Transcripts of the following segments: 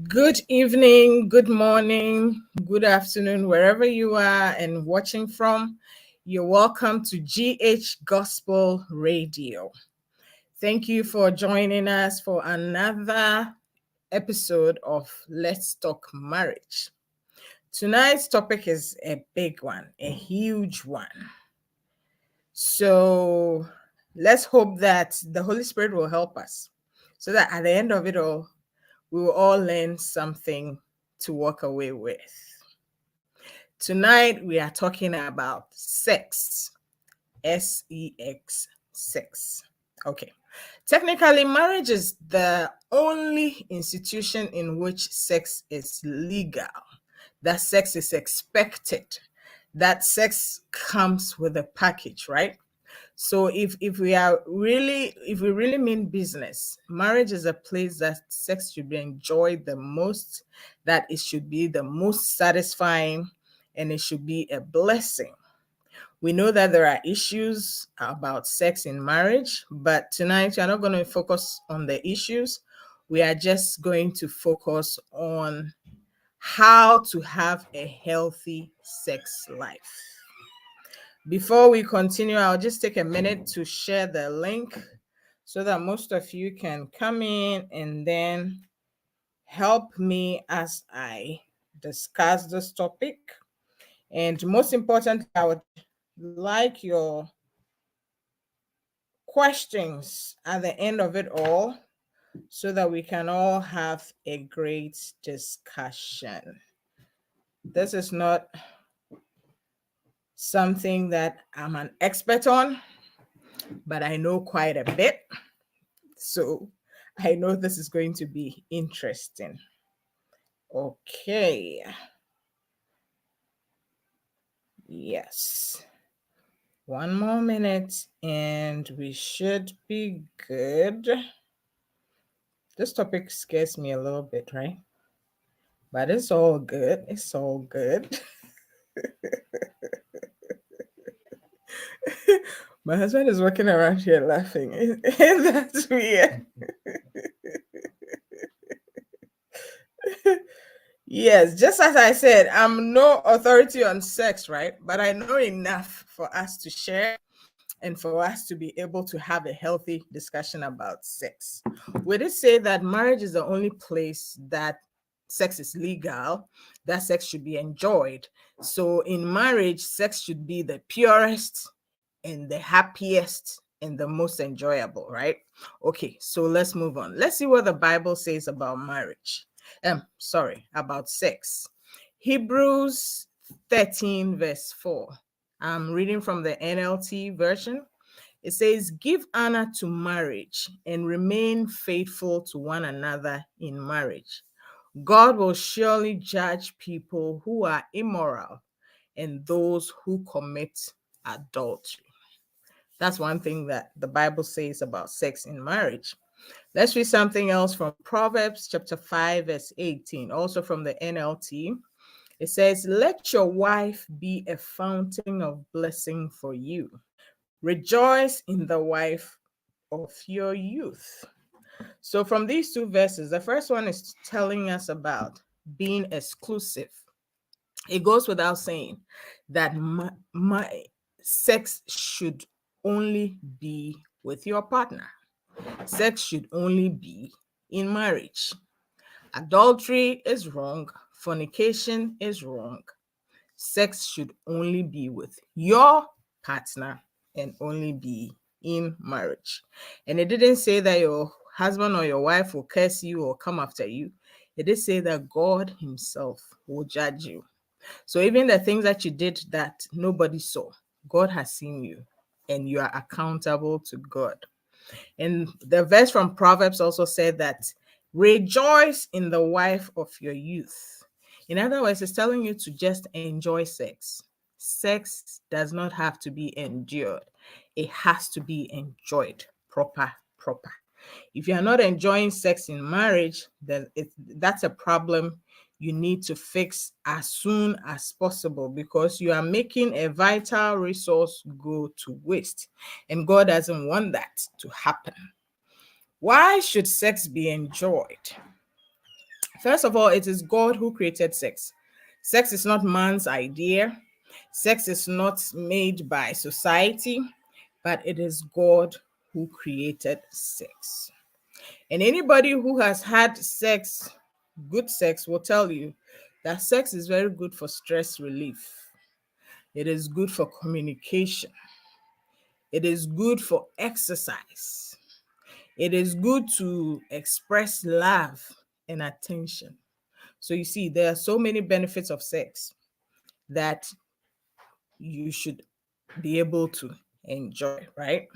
Good evening, good morning, good afternoon, wherever you are and watching from. You're welcome to GH Gospel Radio. Thank you for joining us for another episode of Let's Talk Marriage. Tonight's topic is a big one, a huge one. So let's hope that the Holy Spirit will help us so that at the end of it all, we will all learn something to walk away with. Tonight, we are talking about sex. S-E-X, sex. Okay. Technically, marriage is the only institution in which sex is legal, that sex is expected, that sex comes with a package, right? So if we really mean business, marriage is a place that sex should be enjoyed the most, that it should be the most satisfying, and it should be a blessing. We know that there are issues about sex in marriage, but tonight we're not going to focus on the issues. We are just going to focus on how to have a healthy sex life. Before we continue, I'll just take a minute to share the link so that most of you can come in and then help me as I discuss this topic. And most importantly, I would like your questions at the end of it all so that we can all have a great discussion. This is not something that I'm an expert on, but I know quite a bit. So I know this is going to be interesting. Okay. Yes. One more minute and we should be good. This topic scares me a little bit, right? But it's all good. It's all good. My husband is walking around here laughing. That's weird. Yes, just as I said, I'm no authority on sex, right? But I know enough for us to share and for us to be able to have a healthy discussion about sex. We did say that marriage is the only place that sex is legal, that sex should be enjoyed. So in marriage, sex should be the purest and the happiest and the most enjoyable, right? Okay, so let's move on. Let's see what the Bible says about marriage. About sex. Hebrews 13, verse 4. I'm reading from the NLT version. It says, "Give honor to marriage and remain faithful to one another in marriage. God will surely judge people who are immoral and those who commit adultery." That's one thing that the Bible says about sex in marriage. Let's read something else from Proverbs chapter 5, verse 18, also from the NLT. It says, "Let your wife be a fountain of blessing for you. Rejoice in the wife of your youth." So from these two verses, the first one is telling us about being exclusive. It goes without saying that my sex should only be with your partner. Sex should only be in marriage. Adultery is wrong. Fornication is wrong. Sex should only be with your partner and only be in marriage. And it didn't say that your husband or your wife will curse you or come after you. It did say that God himself will judge you. So even the things that you did that nobody saw, God has seen you and you are accountable to God. And the verse from Proverbs also said that rejoice in the wife of your youth. In other words, it's telling you to just enjoy sex. Sex does not have to be endured. It has to be enjoyed proper. If you are not enjoying sex in marriage, then that's a problem you need to fix as soon as possible, because you are making a vital resource go to waste. And God doesn't want that to happen. Why should sex be enjoyed? First of all, it is God who created sex. Sex is not man's idea. Sex is not made by society, but it is God who created sex. And anybody who has had sex, good sex, will tell you that sex is very good for stress relief. It is good for communication. It is good for exercise. It is good to express love and attention. So you see, there are so many benefits of sex that you should be able to enjoy, right?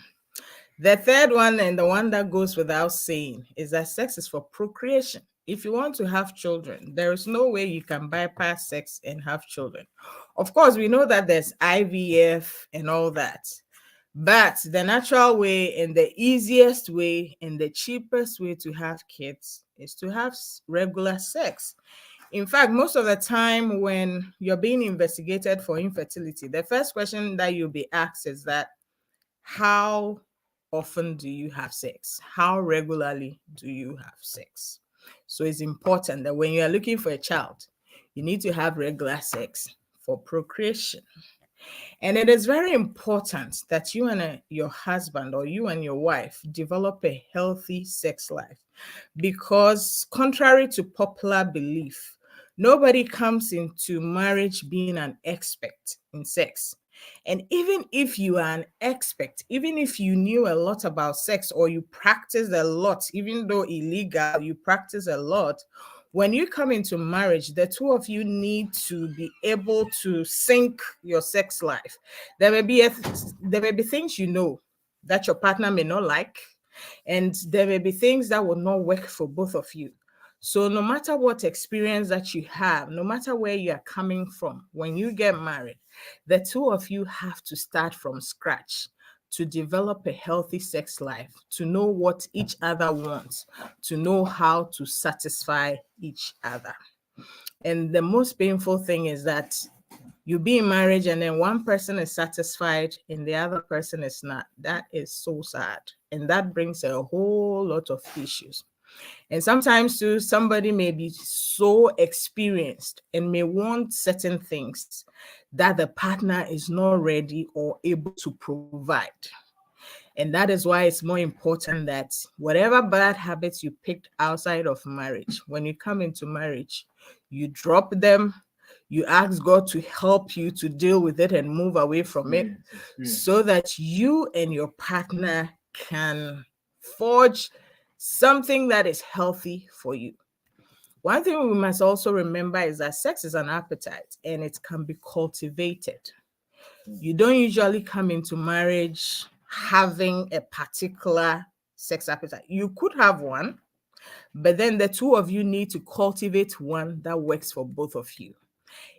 The third one, and the one that goes without saying, is that sex is for procreation. If you want to have children, there is no way you can bypass sex and have children. Of course, we know that there's IVF and all that, but the natural way and the easiest way and the cheapest way to have kids is to have regular sex. In fact, most of the time when you're being investigated for infertility, the first question that you'll be asked is that, how often do you have sex? How regularly do you have sex? So it's important that when you are looking for a child, you need to have regular sex for procreation. And it is very important that you and your husband or you and your wife develop a healthy sex life, because contrary to popular belief, nobody comes into marriage being an expert in sex. And even if you are an expert, even if you knew a lot about sex or you practice a lot, even though illegal, you practice a lot, when you come into marriage, the two of you need to be able to sync your sex life. There may be things you know that your partner may not like, and there may be things that will not work for both of you. So no matter what experience that you have, no matter where you are coming from, when you get married, the two of you have to start from scratch to develop a healthy sex life, to know what each other wants, to know how to satisfy each other. And the most painful thing is that you be in marriage and then one person is satisfied and the other person is not. That is so sad. And that brings a whole lot of issues. And sometimes too, somebody may be so experienced and may want certain things that the partner is not ready or able to provide. And that is why it's more important that whatever bad habits you picked outside of marriage, when you come into marriage, you drop them, you ask God to help you to deal with it and move away from it, so that you and your partner can forge something that is healthy for you. One thing we must also remember is that sex is an appetite and it can be cultivated. You don't usually come into marriage having a particular sex appetite. You could have one, but then the two of you need to cultivate one that works for both of you.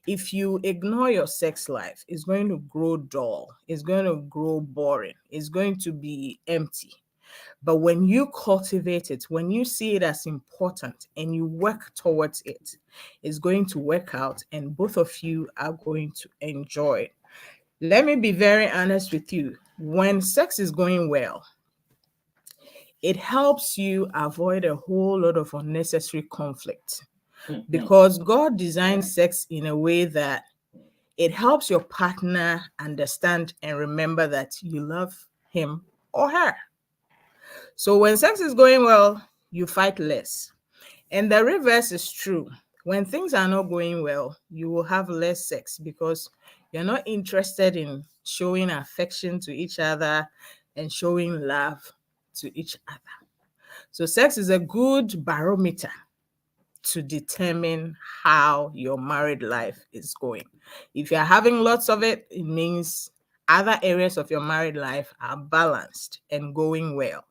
If you ignore your sex life, it's going to grow dull, it's going to grow boring, it's going to be empty. But when you cultivate it, when you see it as important and you work towards it, it's going to work out and both of you are going to enjoy. Let me be very honest with you. When sex is going well, it helps you avoid a whole lot of unnecessary conflict, because God designed sex in a way that it helps your partner understand and remember that you love him or her. So when sex is going well, you fight less. And the reverse is true. When things are not going well, you will have less sex because you're not interested in showing affection to each other and showing love to each other. So sex is a good barometer to determine how your married life is going. If you're having lots of it, it means other areas of your married life are balanced and going well.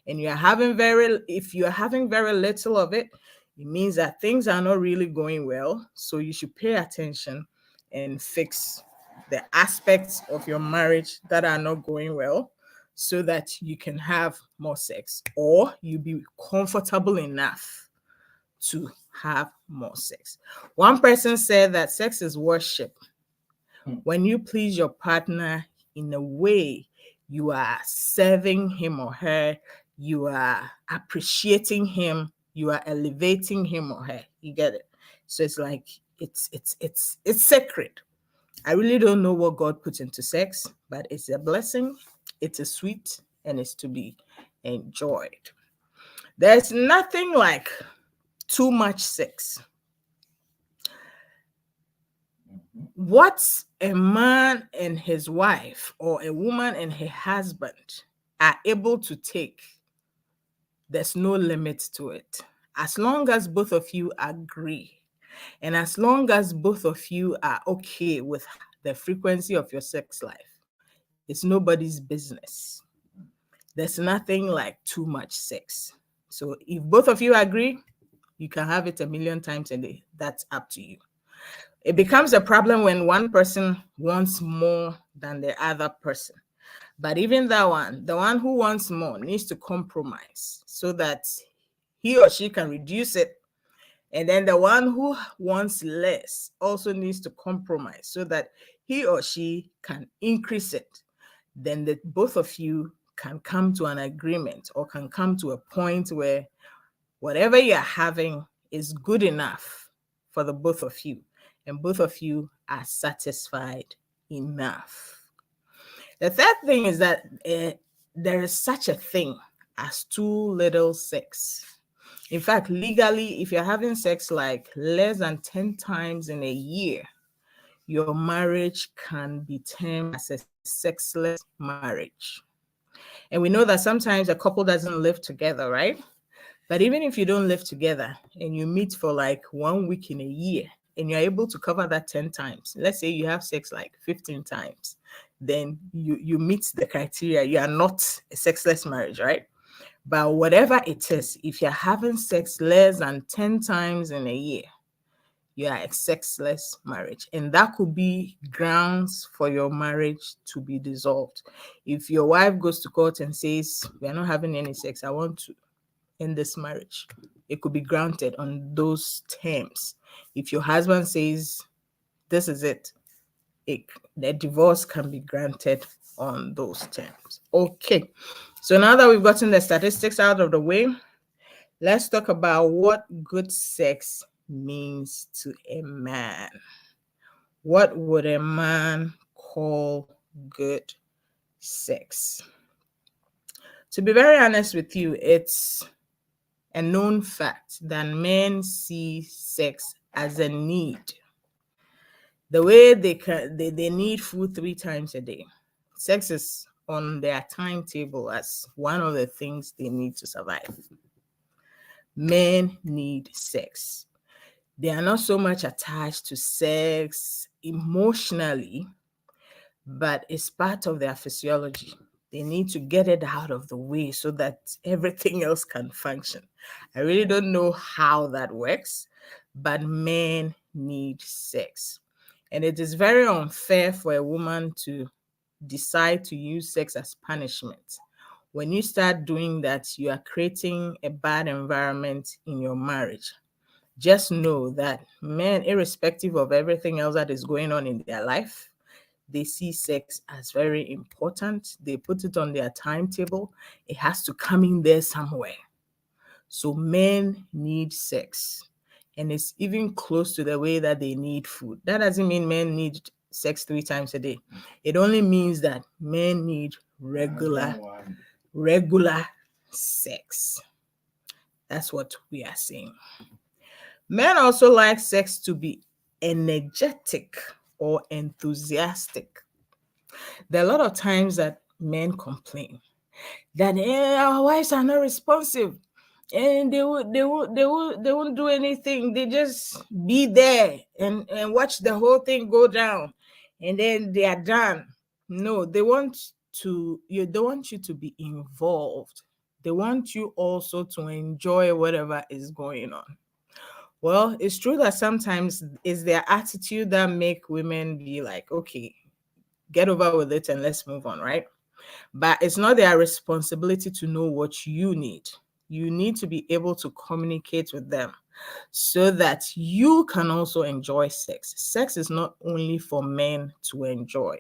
And if you're having very little of it, it means that things are not really going well. So you should pay attention and fix the aspects of your marriage that are not going well, so that you can have more sex or you be comfortable enough to have more sex. One person said that sex is worship. When you please your partner in a way, you are serving him or her, you are appreciating him, you are elevating him or her. You get it? So it's like it's sacred. I really don't know what God put into sex, but it's a blessing, it's a sweet, and it's to be enjoyed. There's nothing like too much sex. What a man and his wife or a woman and her husband are able to take, there's no limit to it. As long as both of you agree, and as long as both of you are okay with the frequency of your sex life, it's nobody's business. There's nothing like too much sex. So if both of you agree, you can have it 1,000,000 times a day. That's up to you. It becomes a problem when one person wants more than the other person. But even that one, the one who wants more needs to compromise so that he or she can reduce it. And then the one who wants less also needs to compromise so that he or she can increase it. Then both of you can come to an agreement or can come to a point where whatever you're having is good enough for the both of you, and both of you are satisfied enough. The third thing is that there is such a thing as too little sex. In fact, legally, if you're having sex like less than 10 times in a year, your marriage can be termed as a sexless marriage. And we know that sometimes a couple doesn't live together, right? But even if you don't live together and you meet for like 1 week in a year and you're able to cover that 10 times, let's say you have sex like 15 times, then you meet the criteria. You are not a sexless marriage, right? But whatever it is, if you're having sex less than 10 times in a year, you are a sexless marriage. And that could be grounds for your marriage to be dissolved. If your wife goes to court and says, we're not having any sex, I want to end this marriage, it could be granted on those terms. If your husband says, this is it, the divorce can be granted on those terms. Okay, so now that we've gotten the statistics out of the way, let's talk about what good sex means to a man. What would a man call good sex? To be very honest with you, it's a known fact that men see sex as a need. The way they need food 3 times a day. Sex is on their timetable as one of the things they need to survive. Men need sex. They are not so much attached to sex emotionally, but it's part of their physiology. They need to get it out of the way so that everything else can function. I really don't know how that works, but men need sex. And it is very unfair for a woman to decide to use sex as punishment. When you start doing that, you are creating a bad environment in your marriage. Just know that men, irrespective of everything else that is going on in their life, they see sex as very important. They put it on their timetable. It has to come in there somewhere. So men need sex. And it's even close to the way that they need food. That doesn't mean men need sex 3 times a day. It only means that men need regular sex. That's what we are saying. Men also like sex to be energetic or enthusiastic. There are a lot of times that men complain that our wives are not responsive and they won't do anything. They just be there and watch the whole thing go down and then they are done. No, they want you to be involved. They want you also to enjoy whatever is going on. Well, it's true that sometimes it's their attitude that make women be like, okay, get over with it and let's move on, right? But it's not their responsibility to know what you need. You need to be able to communicate with them so that you can also enjoy sex. Sex is not only for men to enjoy.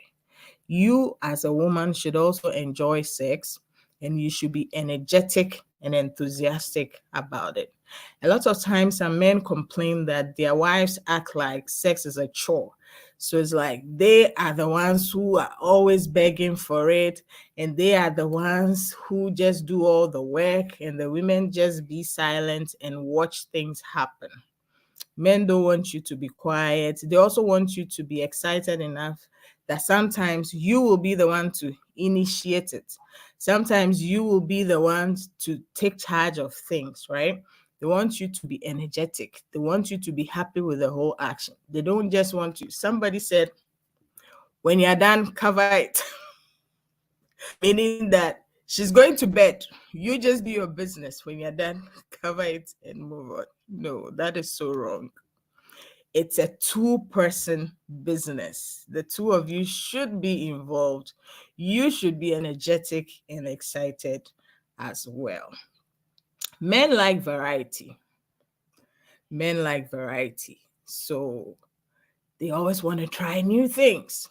You as a woman should also enjoy sex, and you should be energetic and enthusiastic about it. A lot of times, some men complain that their wives act like sex is a chore. So it's like they are the ones who are always begging for it, and they are the ones who just do all the work, and the women just be silent and watch things happen. Men don't want you to be quiet. They also want you to be excited enough that sometimes you will be the one to initiate it. Sometimes you will be the one to take charge of things, right? They want you to be energetic. They want you to be happy with the whole action. They don't just want you. Somebody said, when you're done, cover it. Meaning that she's going to bed. You just do your business. When you're done, cover it and move on. No, that is so wrong. It's a two-person business. The two of you should be involved. You should be energetic and excited as well. Men like variety. Men like variety. So they always want to try new things.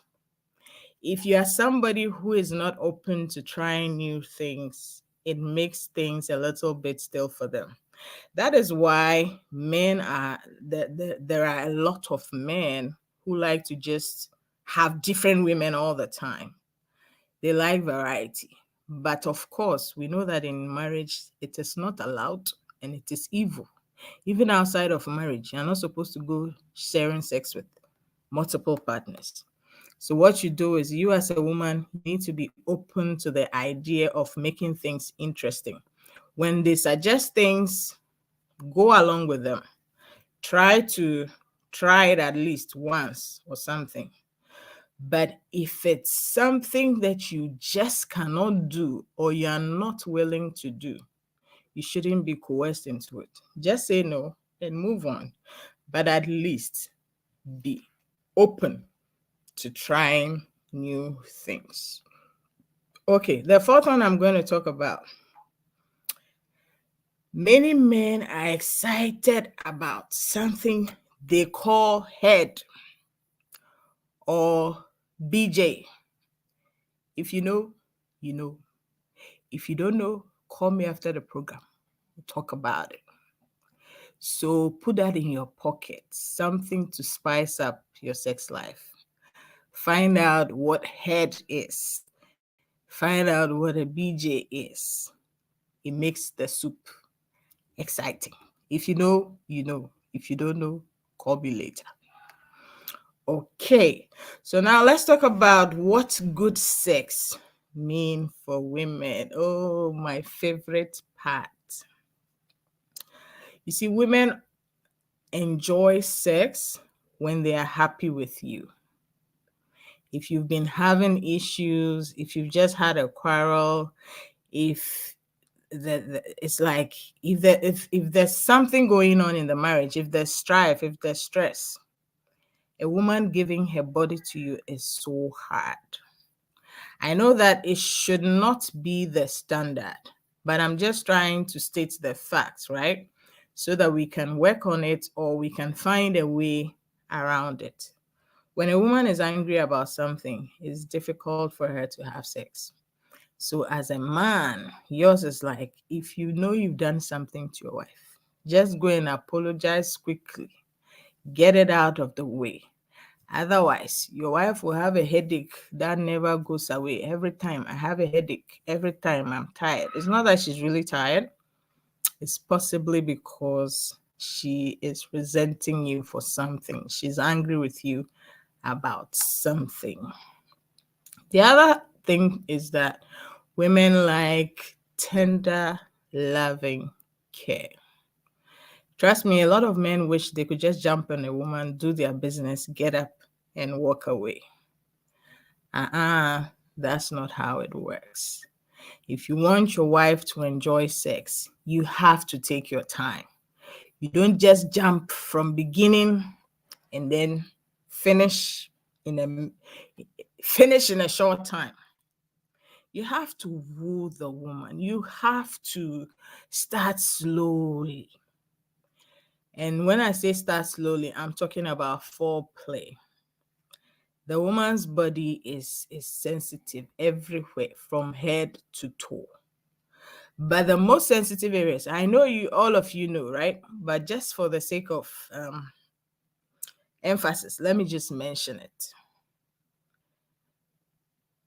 If you are somebody who is not open to trying new things, it makes things a little bit still for them. That is why there are a lot of men who like to just have different women all the time. They like variety. But of course, we know that in marriage, it is not allowed and it is evil. Even outside of marriage, you're not supposed to go sharing sex with multiple partners. So what you do is, you as a woman, you need to be open to the idea of making things interesting. When they suggest things, go along with them. Try it at least once or something. But if it's something that you just cannot do or you're not willing to do, you shouldn't be coerced into it. Just say no and move on. But at least be open to trying new things. Okay, the fourth one I'm going to talk about. Many men are excited about something they call head or BJ. If you know, you know. If you don't know, call me after the program. We'll talk about it. So put that in your pocket, something to spice up your sex life. Find out what head is. Find out what a BJ is. It makes the soup exciting. If you know, you know. If you don't know, call me later. Okay, so now let's talk about what good sex mean for women. Oh, my favorite part. You see, women enjoy sex when they are happy with you. If you've been having issues, if you've just had a quarrel, if it's like if there's something going on in the marriage, if there's strife, if there's stress, a woman giving her body to you is so hard. I know that it should not be the standard, but I'm just trying to state the facts, right? So that we can work on it or we can find a way around it. When a woman is angry about something, it's difficult for her to have sex. So as a man, yours is like, if you know you've done something to your wife, just go and apologize quickly. Get it out of the way. Otherwise, your wife will have a headache that never goes away. Every time I have a headache, every time I'm tired. It's not that she's really tired. It's possibly because she is resenting you for something. She's angry with you about something. The other thing is that women like tender, loving care. Trust me, a lot of men wish they could just jump on a woman, do their business, get up, and walk away. That's not how it works. If you want your wife to enjoy sex, you have to take your time. You don't just jump from beginning and then finish in a short time. You have to woo the woman. You have to start slowly. And when I say start slowly, I'm talking about foreplay. The woman's body is sensitive everywhere from head to toe. But the most sensitive areas, I know you, all of you know, right? But just for the sake of emphasis, let me just mention it.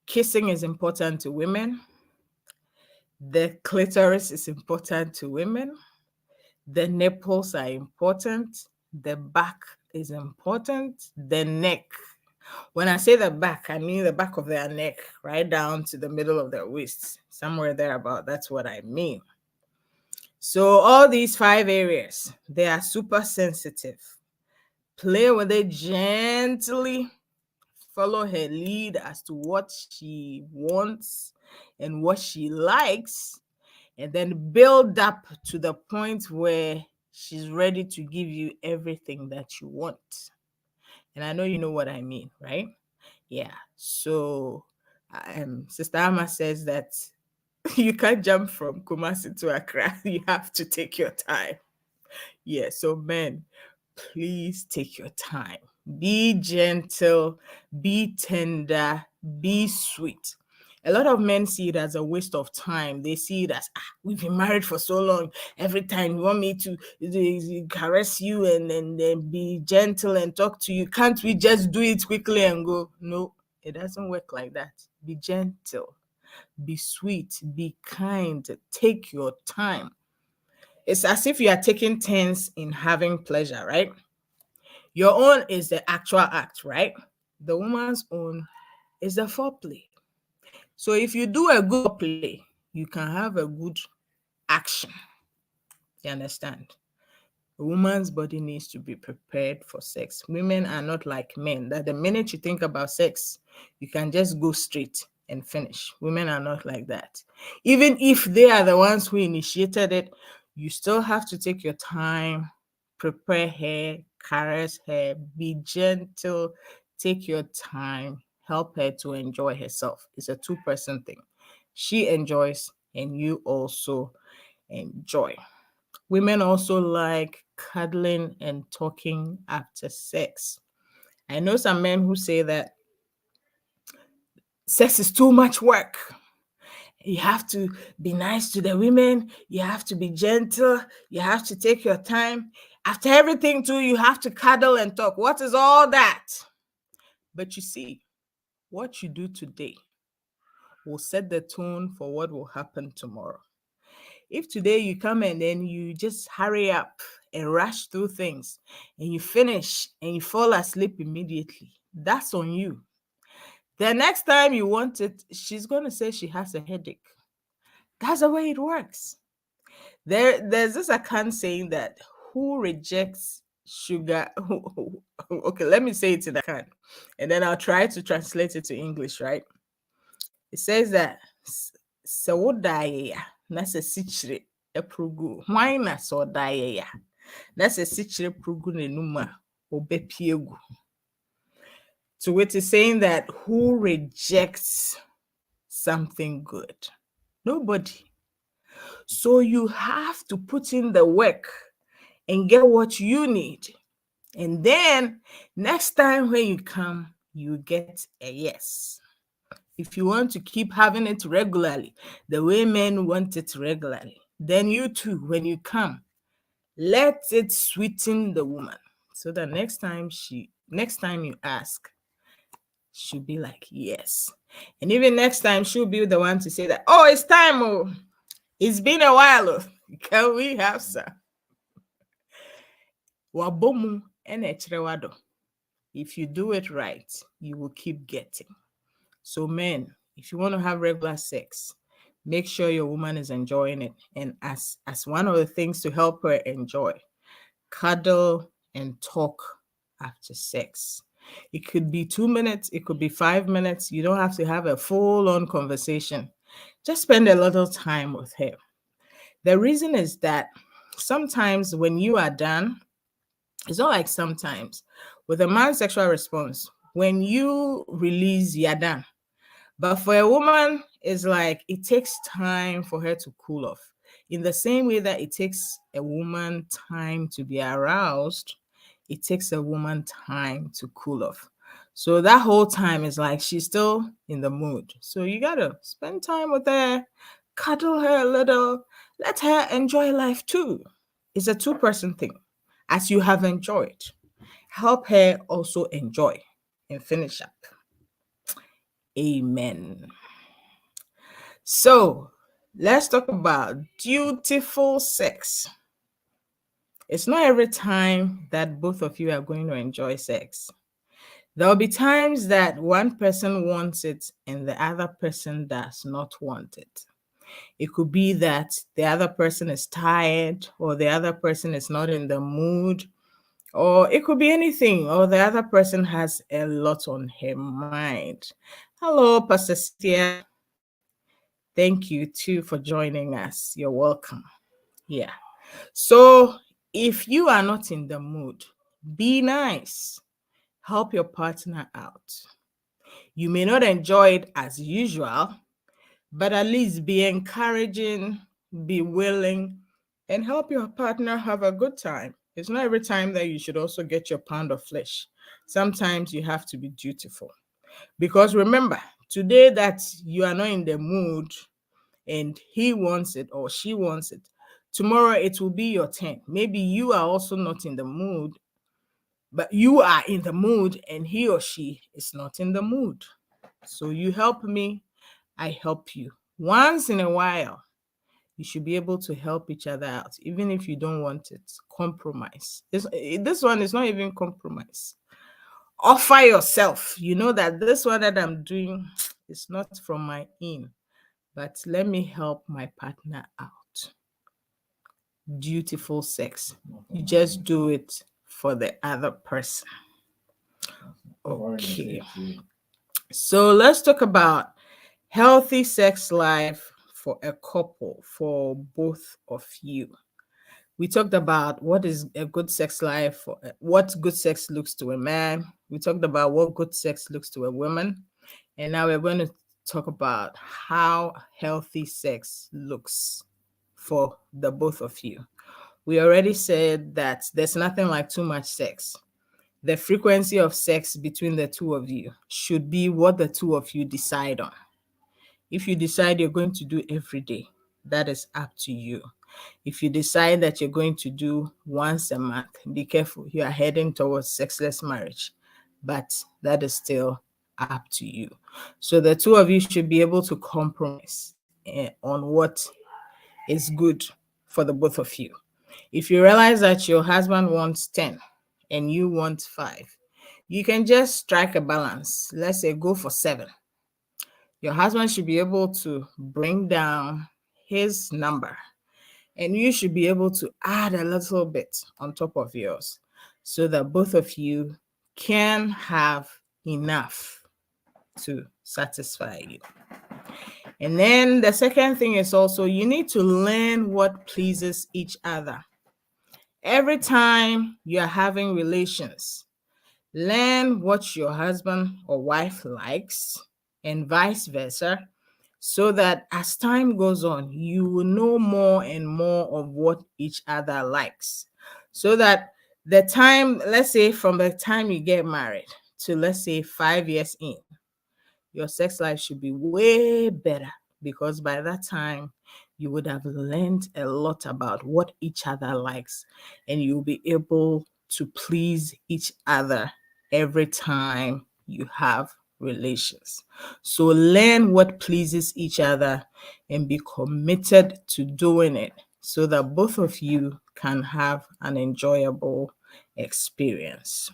Kissing is important to women. The clitoris is important to women. The nipples are important. The back is important. The neck. When I say the back, I mean the back of their neck, right down to the middle of their waist, somewhere there about. That's what I mean. So all these 5 areas, they are super sensitive. Play with it gently. Follow her lead as to what she wants and what she likes, and then build up to the point where she's ready to give you everything that you want. And I know you know what I mean, right? Yeah. So Sister Amma says that you can't jump from Kumasi to Accra. You have to take your time. Yeah. So men, please take your time. Be gentle, be tender, be sweet. A lot of men see it as a waste of time. They see it as, we've been married for so long. Every time you want me to caress you and be gentle and talk to you, can't we just do it quickly and go? No, it doesn't work like that. Be gentle, be sweet, be kind, take your time. It's as if you are taking turns in having pleasure, right? Your own is the actual act, right? The woman's own is the foreplay. So if you do a good play, you can have a good action. You understand? A woman's body needs to be prepared for sex. Women are not like men, that the minute you think about sex, you can just go straight and finish. Women are not like that. Even if they are the ones who initiated it, you still have to take your time, prepare her, caress her, be gentle, take your time, help her to enjoy herself. It's a 2-person thing. She enjoys and you also enjoy. Women also like cuddling and talking after sex. I know some men who say that sex is too much work. You have to be nice to the women. You have to be gentle. You have to take your time. After everything, too, you have to cuddle and talk. What is all that? But you see, what you do today will set the tone for what will happen tomorrow. If today you come and then you just hurry up and rush through things and you finish and you fall asleep immediately, that's on you. The next time you want it, she's going to say she has a headache. That's the way it works. There's this Akan saying that who rejects sugar. Okay, let me say it in Akan and then I'll try to translate it to English, right? It says that so that's a sichire eprugu. Why na so ya? That's a sichire prugu nenuma obepiegu. So it is saying that who rejects something good? Nobody. So you have to put in the work and get what you need. And then next time when you come, you get a yes. If you want to keep having it regularly, the way men want it regularly, then you too, when you come, let it sweeten the woman. So that next time you ask, she'll be like, yes. And even next time, she'll be the one to say that, oh, it's time. Oh, it's been a while. Oh. Can we have some? Wabomu and echirewado. If you do it right, you will keep getting. So men, if you want to have regular sex, make sure your woman is enjoying it. And as one of the things to help her enjoy, cuddle and talk after sex. It could be 2 minutes, it could be 5 minutes. You don't have to have a full-on conversation. Just spend a little time with her. The reason is that sometimes when you are done, it's not like sometimes. With a man's sexual response, when you release, you're done. But for a woman, it's like it takes time for her to cool off. In the same way that it takes a woman time to be aroused, it takes a woman time to cool off. So that whole time is like she's still in the mood. So you gotta spend time with her, cuddle her a little, let her enjoy life too. It's a two-person thing. As you have enjoyed, help her also enjoy and finish up. Amen. So let's talk about dutiful sex. It's not every time that both of you are going to enjoy sex. There will be times that one person wants it and the other person does not want it. It could be that the other person is tired, or the other person is not in the mood, or it could be anything, or the other person has a lot on her mind. Hello, Pastor Sia. Thank you too for joining us. You're welcome. Yeah. So if you are not in the mood, be nice. Help your partner out. You may not enjoy it as usual, but at least be encouraging, be willing, and help your partner have a good time. It's not every time that you should also get your pound of flesh. Sometimes you have to be dutiful. Because remember, today that you are not in the mood and he wants it or she wants it, tomorrow it will be your turn. Maybe you are also not in the mood, but you are in the mood and he or she is not in the mood. So you help me, I help you. Once in a while, you should be able to help each other out, even if you don't want it. Compromise. This one is not even compromise. Offer yourself. You know that this one that I'm doing is not from my in, but let me help my partner out. Dutiful sex. You just do it for the other person. Okay. So let's talk about healthy sex life for a couple, for both of you. We talked about what is a good sex life, what good sex looks to a man. We talked about what good sex looks to a woman. And now we're going to talk about how healthy sex looks for the both of you. We already said that there's nothing like too much sex. The frequency of sex between the two of you should be what the two of you decide on. If you decide you're going to do every day, that is up to you. If you decide that you're going to do once a month, be careful. You are heading towards sexless marriage, but that is still up to you. So the two of you should be able to compromise on what is good for the both of you. If you realize that your husband wants 10 and you want 5, you can just strike a balance. Let's say go for 7. Your husband should be able to bring down his number, and you should be able to add a little bit on top of yours so that both of you can have enough to satisfy you. And then the second thing is also you need to learn what pleases each other. Every time you're having relations, learn what your husband or wife likes and vice versa, so that as time goes on, you will know more and more of what each other likes. So that the time, let's say from the time you get married to, let's say, 5 years in, your sex life should be way better, because by that time you would have learned a lot about what each other likes, and you'll be able to please each other every time you have relations. So learn what pleases each other and be committed to doing it so that both of you can have an enjoyable experience.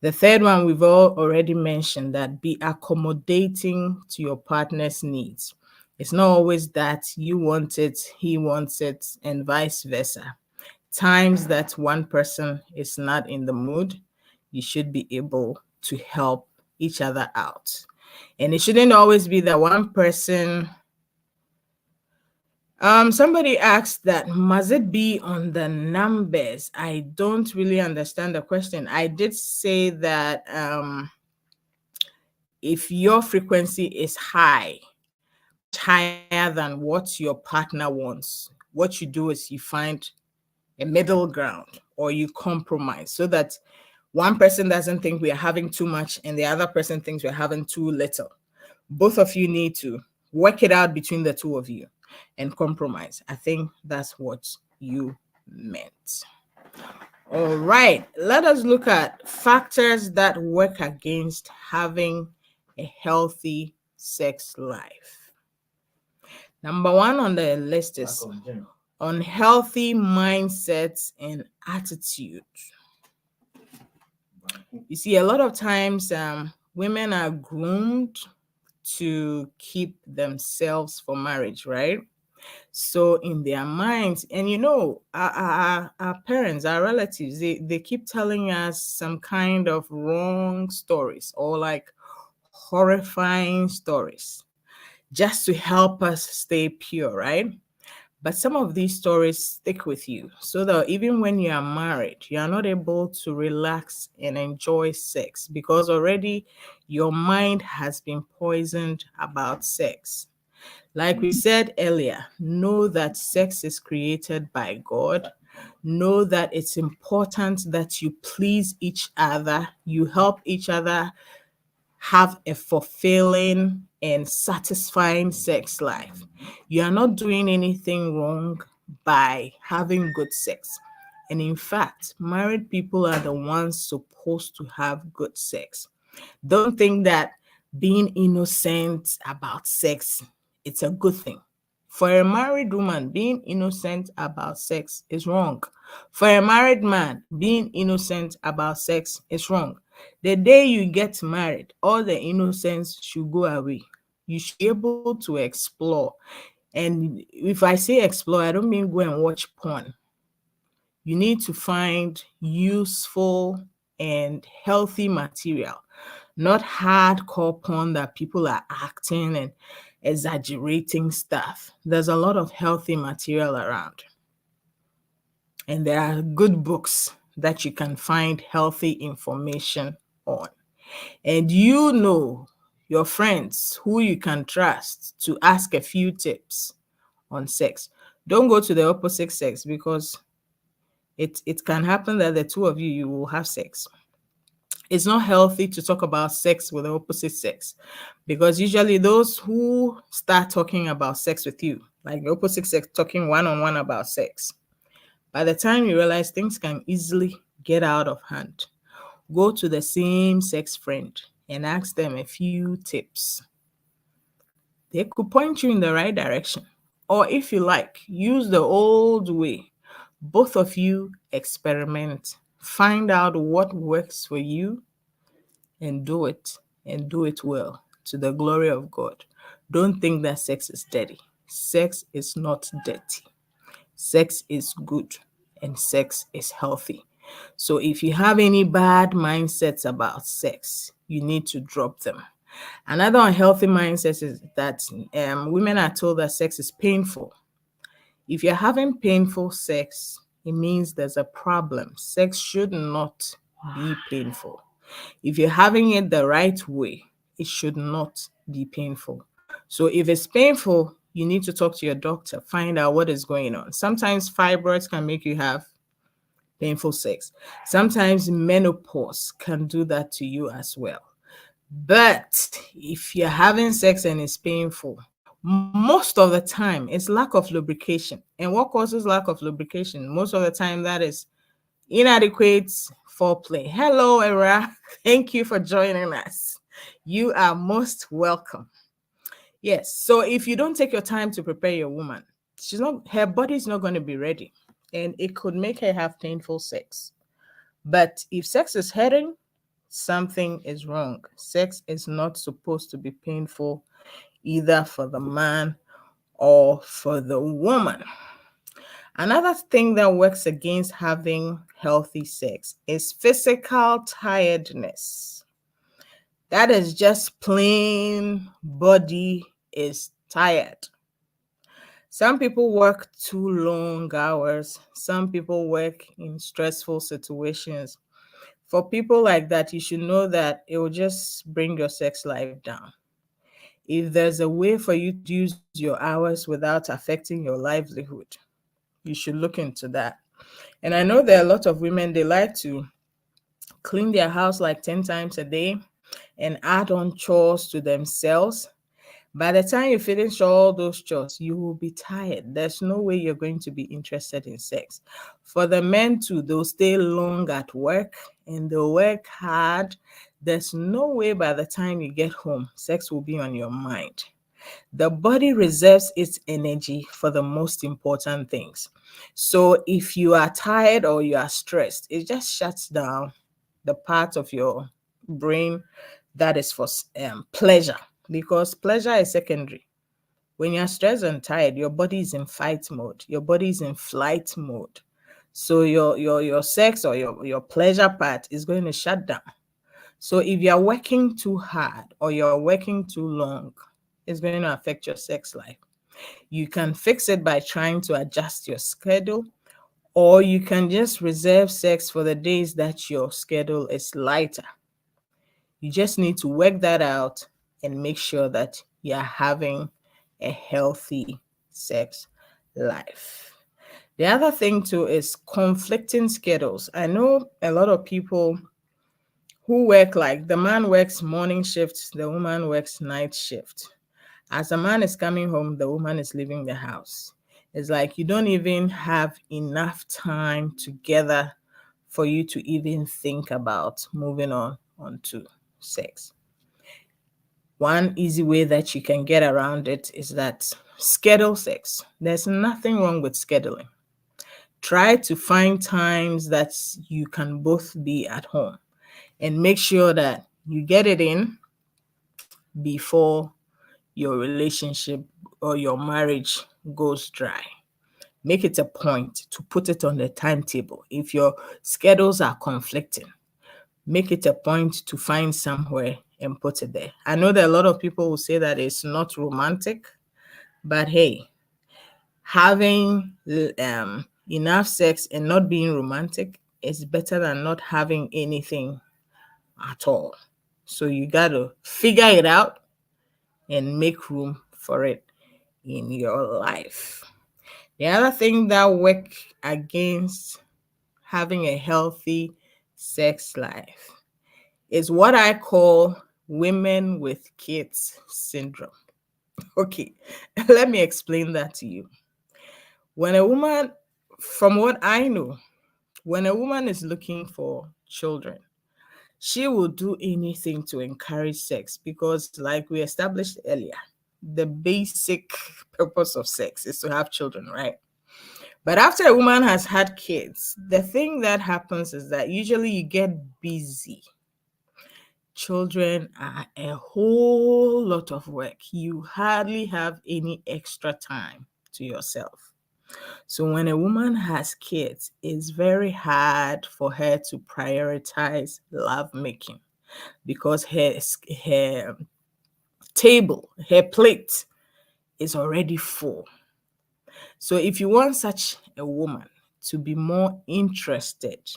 The third one we've already mentioned, that be accommodating to your partner's needs. It's not always that you want it, he wants it, and vice versa. Times that one person is not in the mood, you should be able to help each other out. And it shouldn't always be that one person. Somebody asked that, must it be on the numbers? I don't really understand the question. I did say that if your frequency is higher than what your partner wants, what you do is you find a middle ground, or you compromise, so that one person doesn't think we are having too much and the other person thinks we're having too little. Both of you need to work it out between the two of you. and compromise. I think that's what you meant. All right, let us look at factors that work against having a healthy sex life. Number one on the list is unhealthy mindsets and attitude. You see, a lot of times women are groomed to keep themselves for marriage, right? So in their minds, and our parents, our relatives, they keep telling us some kind of wrong stories or like horrifying stories just to help us stay pure, right? But some of these stories stick with you so that even when you are married, you are not able to relax and enjoy sex because already your mind has been poisoned about sex. Like we said earlier, know that sex is created by God. Know that it's important that you please each other, you help each other have a fulfilling and satisfying sex life. You are not doing anything wrong by having good sex. And in fact, married people are the ones supposed to have good sex. Don't think that being innocent about sex, it's a good thing. For a married woman, being innocent about sex is wrong. For a married man, being innocent about sex is wrong. The day you get married, all the innocence should go away. You should be able to explore. And if I say explore, I don't mean go and watch porn. You need to find useful and healthy material, not hardcore porn that people are acting and exaggerating stuff. There's a lot of healthy material around. And there are good books that you can find healthy information on. And you know your friends who you can trust to ask a few tips on sex. Don't go to the opposite sex because it can happen that the two of you will have sex. It's not healthy to talk about sex with the opposite sex because usually those who start talking about sex with you, like the opposite sex talking one-on-one about sex, by the time you realize things can easily get out of hand, go to the same sex friend and ask them a few tips. They could point you in the right direction. Or if you like, use the old way. Both of you experiment, find out what works for you and do it well to the glory of God. Don't think that sex is dirty. Sex is not dirty. Sex is good and sex is healthy. So if you have any bad mindsets about sex, you need to drop them. Another unhealthy mindset is that women are told that sex is painful. If you're having painful sex, it means there's a problem. Sex should not be painful. If you're having it the right way, it should not be painful. So if it's painful, you need to talk to your doctor, find out what is going on. Sometimes fibroids can make you have painful sex. Sometimes menopause can do that to you as well. But if you're having sex and it's painful, most of the time it's lack of lubrication. And what causes lack of lubrication? Most of the time that is inadequate foreplay. Hello, Era. Thank you for joining us. You are most welcome. Yes. So if you don't take your time to prepare your woman, her body's not going to be ready. And it could make her have painful sex. But if sex is hurting, something is wrong. Sex is not supposed to be painful either for the man or for the woman. Another thing that works against having healthy sex is physical tiredness. That is just plain body is tired. Some people work too long hours. Some people work in stressful situations. For people like that, you should know that it will just bring your sex life down. If there's a way for you to use your hours without affecting your livelihood, you should look into that. And I know there are a lot of women, they like to clean their house like 10 times a day and add on chores to themselves. By the time you finish all those chores, you will be tired. There's no way you're going to be interested in sex. For the men too, they'll stay long at work and they'll work hard. There's no way by the time you get home, sex will be on your mind. The body reserves its energy for the most important things. So if you are tired or you are stressed, it just shuts down the part of your brain that is for pleasure, because pleasure is secondary. When you're stressed and tired, your body is in fight mode, your body is in flight mode. So your sex or your pleasure part is going to shut down. So if you're working too hard or you're working too long, it's going to affect your sex life. You can fix it by trying to adjust your schedule, or you can just reserve sex for the days that your schedule is lighter. You just need to work that out and make sure that you're having a healthy sex life. The other thing too is conflicting schedules. I know a lot of people who work, like the man works morning shift, the woman works night shift. As the man is coming home, the woman is leaving the house. It's like you don't even have enough time together for you to even think about moving on to sex. One easy way that you can get around it is that schedule sex. There's nothing wrong with scheduling. Try to find times that you can both be at home and make sure that you get it in before your relationship or your marriage goes dry. Make it a point to put it on the timetable. If your schedules are conflicting, make it a point to find somewhere and put it there. I know that a lot of people will say that it's not romantic, but hey, having enough sex and not being romantic is better than not having anything at all. So you got to figure it out and make room for it in your life. The other thing that work against having a healthy sex life is what I call women with kids syndrome. Okay, let me explain that to you. When a woman, from what I know, when a woman is looking for children, she will do anything to encourage sex because, like we established earlier, the basic purpose of sex is to have children, right? But after a woman has had kids, the thing that happens is that usually you get busy. Children are a whole lot of work. You hardly have any extra time to yourself. So when a woman has kids, it's very hard for her to prioritize lovemaking because her table, her plate is already full. So if you want such a woman to be more interested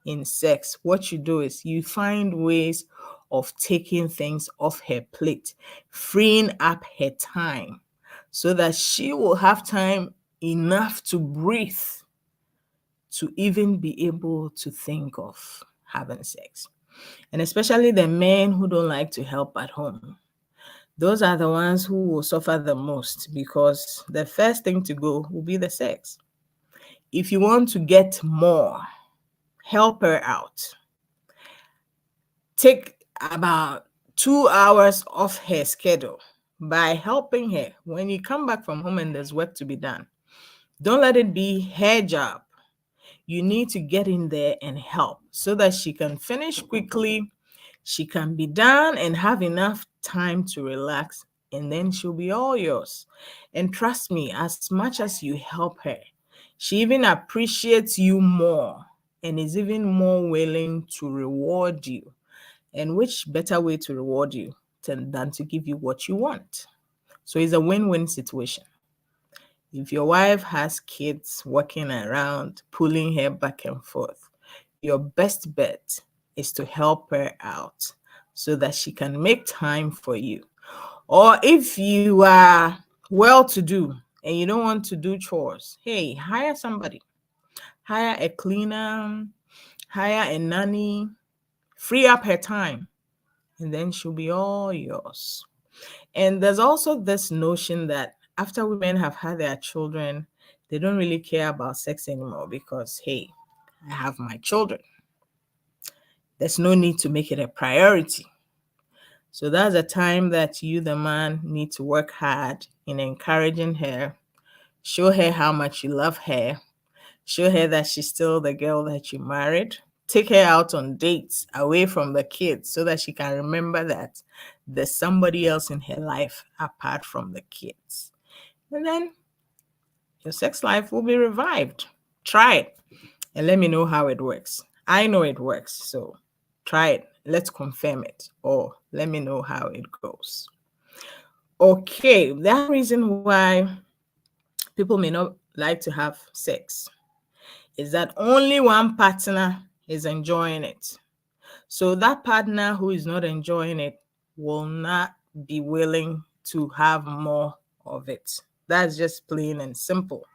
in sex, what you do is you find ways of taking things off her plate, freeing up her time so that she will have time enough to breathe to even be able to think of having sex. And especially the men who don't like to help at home. Those are the ones who will suffer the most because the first thing to go will be the sex. If you want to get more, help her out. Take about 2 hours off her schedule by helping her. When you come back from home and there's work to be done, don't let it be her job. You need to get in there and help so that she can finish quickly, she can be done and have enough time to relax, and then she'll be all yours. And trust me, as much as you help her, she even appreciates you more and is even more willing to reward you. And which better way to reward you than to give you what you want? So it's a win-win situation. If your wife has kids walking around, pulling her back and forth, your best bet is to help her out so that she can make time for you. Or if you are well to do and you don't want to do chores, hey, hire somebody. Hire a cleaner, hire a nanny, free up her time, and then she'll be all yours. And there's also this notion that after women have had their children, they don't really care about sex anymore because, hey, I have my children. There's no need to make it a priority. So that's a time that you, the man, need to work hard in encouraging her, show her how much you love her, show her that she's still the girl that you married, take her out on dates away from the kids so that she can remember that there's somebody else in her life apart from the kids. And then your sex life will be revived. Try it and let me know how it works. I know it works, so try it. Let's confirm it, or let me know how it goes. Okay, that reason why people may not like to have sex is that only one partner is enjoying it. So that partner who is not enjoying it will not be willing to have more of it. That's just plain and simple.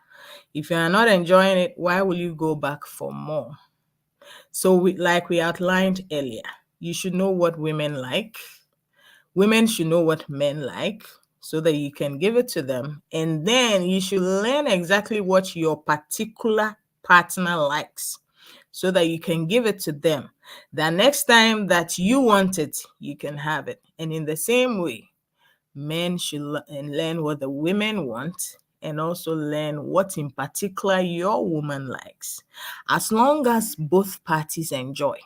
If you are not enjoying it, why will you go back for more? So like we outlined earlier, you should know what women like. Women should know what men like so that you can give it to them. And then you should learn exactly what your particular partner likes so that you can give it to them. The next time that you want it, you can have it. And in the same way, men should learn what the women want and also learn what in particular your woman likes. As long as both parties enjoy,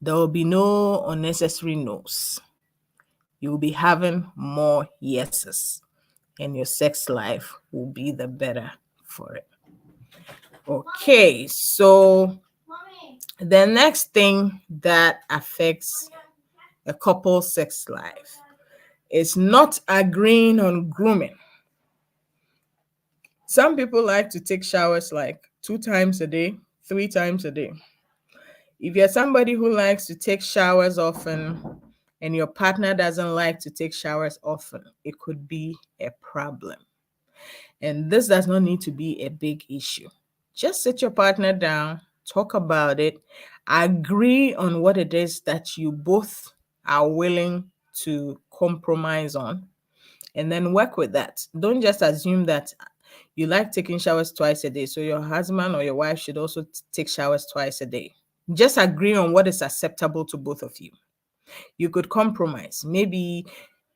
there will be no unnecessary no's. You will be having more yeses, and your sex life will be the better for it. Okay, so the next thing that affects a couple's sex life is not agreeing on grooming. Some people like to take showers like 2 times a day, 3 times a day. If you're somebody who likes to take showers often and your partner doesn't like to take showers often, it could be a problem. And this does not need to be a big issue. Just sit your partner down, talk about it, agree on what it is that you both are willing to compromise on, and then work with that. Don't just assume that you like taking showers twice a day, so your husband or your wife should also take showers twice a day. Just agree on what is acceptable to both of you. You could compromise. Maybe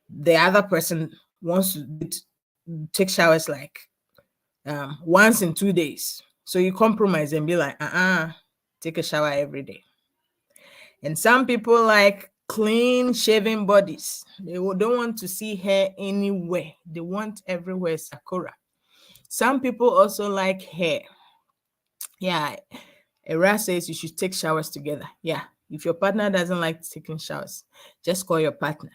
the other person wants to take showers like once in 2 days. So you compromise and be like, take a shower every day. And some people like clean shaving bodies. They don't want to see hair anywhere. They want everywhere Sakura. Some people also like hair. Yeah, Era says you should take showers together. Yeah, if your partner doesn't like taking showers, just call your partner.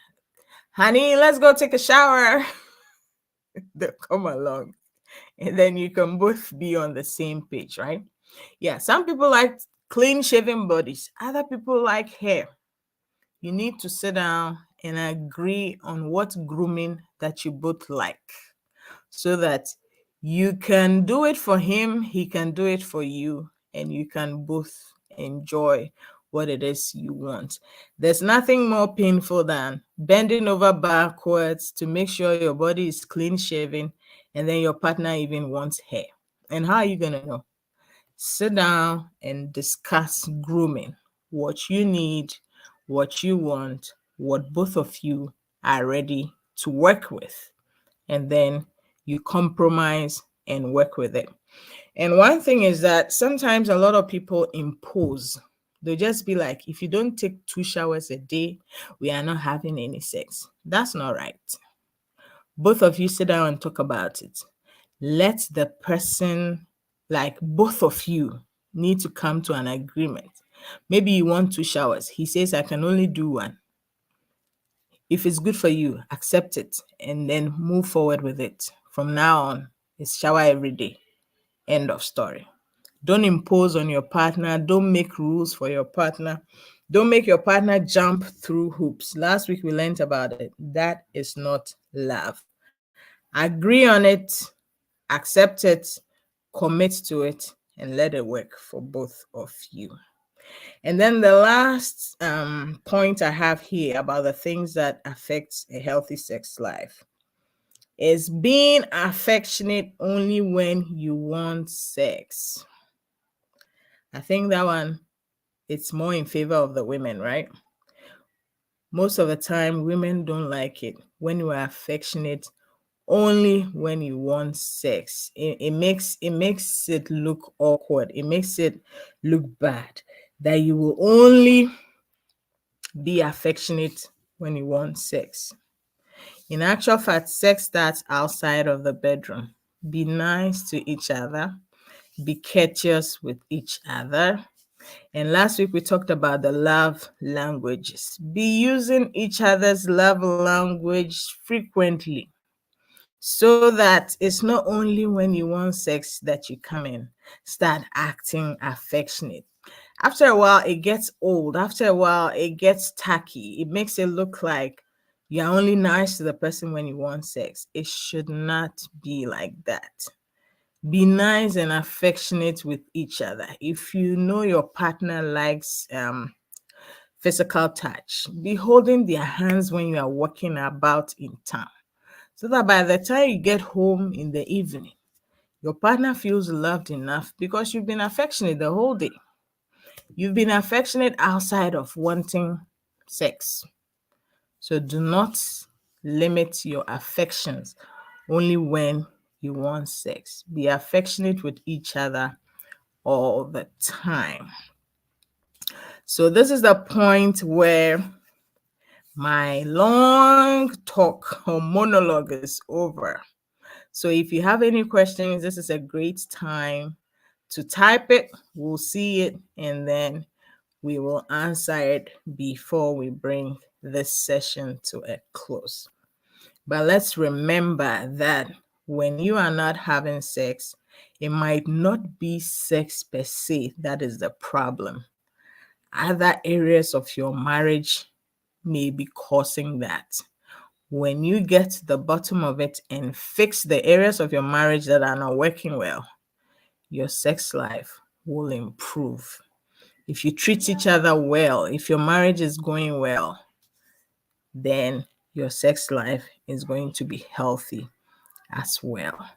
Honey, let's go take a shower. They'll come along. And then you can both be on the same page, right? Yeah, some people like clean shaving bodies. Other people like hair. You need to sit down and agree on what grooming that you both like so that you can do it for him, he can do it for you, and you can both enjoy what it is you want. There's nothing more painful than bending over backwards to make sure your body is clean shaven and then your partner even wants hair. And how are you going to know? Sit down and discuss grooming, what you need, what you want, what both of you are ready to work with. And then you compromise and work with it. And one thing is that sometimes a lot of people impose. They'll just be like, if you don't take 2 showers a day, we are not having any sex. That's not right. Both of you sit down and talk about it. Let the person, like both of you, need to come to an agreement. Maybe you want 2 showers. He says, I can only do 1. If it's good for you, accept it and then move forward with it. From now on, it's shower every day. End of story. Don't impose on your partner. Don't make rules for your partner. Don't make your partner jump through hoops. Last week we learned about it. That is not love. Agree on it, accept it, commit to it, and let it work for both of you. And then the last point I have here about the things that affect a healthy sex life is being affectionate only when you want sex. I think that one, it's more in favor of the women, right? Most of the time, women don't like it when you are affectionate only when you want sex. It makes it look awkward. It makes it look bad that you will only be affectionate when you want sex. In actual fact, sex starts outside of the bedroom. Be nice to each other. Be courteous with each other. And last week we talked about the love languages. Be using each other's love language frequently so that it's not only when you want sex that you come in, start acting affectionate. After a while, it gets old. After a while, it gets tacky. It makes it look like you're only nice to the person when you want sex. It should not be like that. Be nice and affectionate with each other. If you know your partner likes physical touch, be holding their hands when you are walking about in town, so that by the time you get home in the evening, your partner feels loved enough because you've been affectionate the whole day. You've been affectionate outside of wanting sex. So do not limit your affections only when you want sex. Be affectionate with each other all the time. So this is the point where my long talk or monologue is over. So if you have any questions, this is a great time to type it. We'll see it and then we will answer it before we bring this session to a close. But let's remember that when you are not having sex, it might not be sex per se that is the problem. Other areas of your marriage may be causing that. When you get to the bottom of it and fix the areas of your marriage that are not working well, your sex life will improve. If you treat each other well, if your marriage is going well, then your sex life is going to be healthy as well.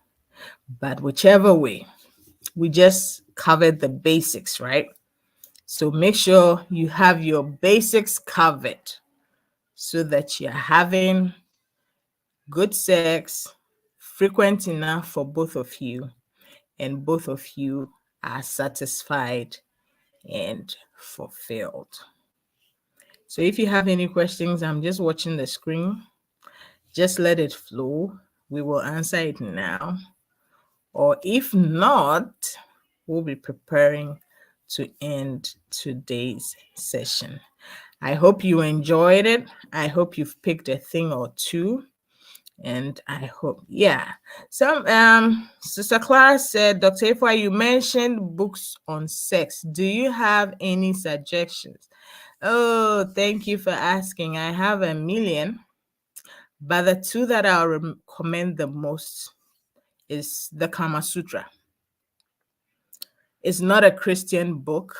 But whichever way, we just covered the basics, right? So make sure you have your basics covered so that you're having good sex, frequent enough for both of you, and both of you are satisfied and fulfilled. So if you have any questions, I'm just watching the screen. Just let it flow. We will answer it now. Or if not, we'll be preparing to end today's session. I hope you enjoyed it. I hope you've picked a thing or two. And I hope, yeah. Sister Clara said, Dr. Efua, you mentioned books on sex. Do you have any suggestions? Oh, thank you for asking. I have a million, but the two that I'll recommend the most is the Kama Sutra. It's not a Christian book,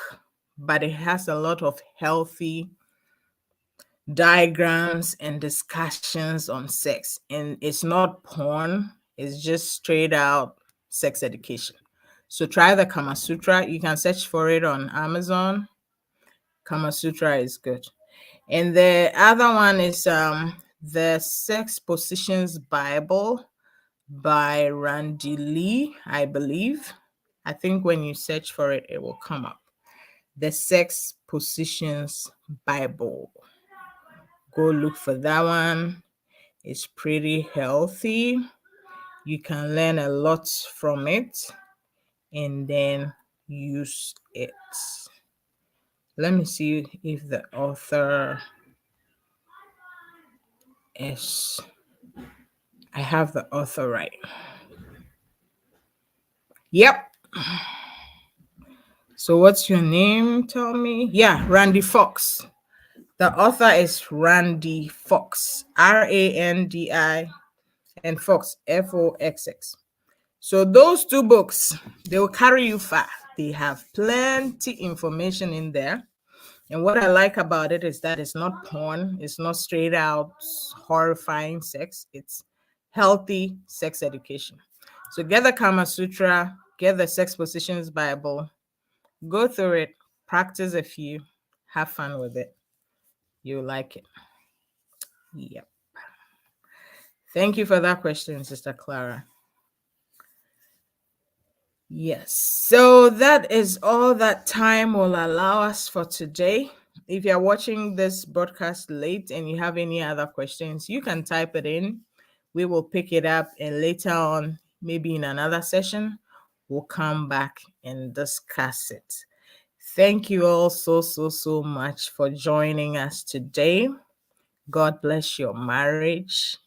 but it has a lot of healthy diagrams and discussions on sex. And it's not porn, it's just straight out sex education. So try the Kama Sutra. You can search for it on Amazon. Kama Sutra is good. And the other one is the Sex Positions Bible by Randy Lee, I believe. I think when you search for it, it will come up. The Sex Positions Bible. Go look for that one. It's pretty healthy. You can learn a lot from it and then use it. Let me see if the author is, I have the author right. Yep. So what's your name? Tell me. Yeah, Randy Fox. The author is Randy Fox, Randi, and Fox, Foxx. So those two books, they will carry you far. They have plenty information in there. And what I like about it is that it's not porn, it's not straight out horrifying sex, it's healthy sex education. So get the Kama Sutra, get the Sex Positions Bible, go through it, practice a few, have fun with it. You'll like it. Yep. Thank you for that question, Sister Clara. Yes. So that is all that time will allow us for today. If you're watching this broadcast late and you have any other questions, you can type it in. We will pick it up, and later on, maybe in another session, we'll come back and discuss it. Thank you all so much for joining us today. God bless your marriage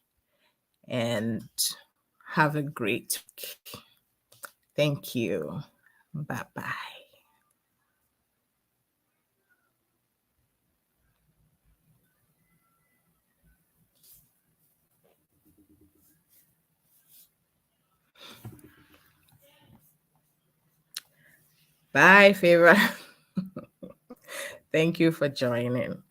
and have a great week. Thank you. Bye-bye. Bye, Favor. Thank you for joining.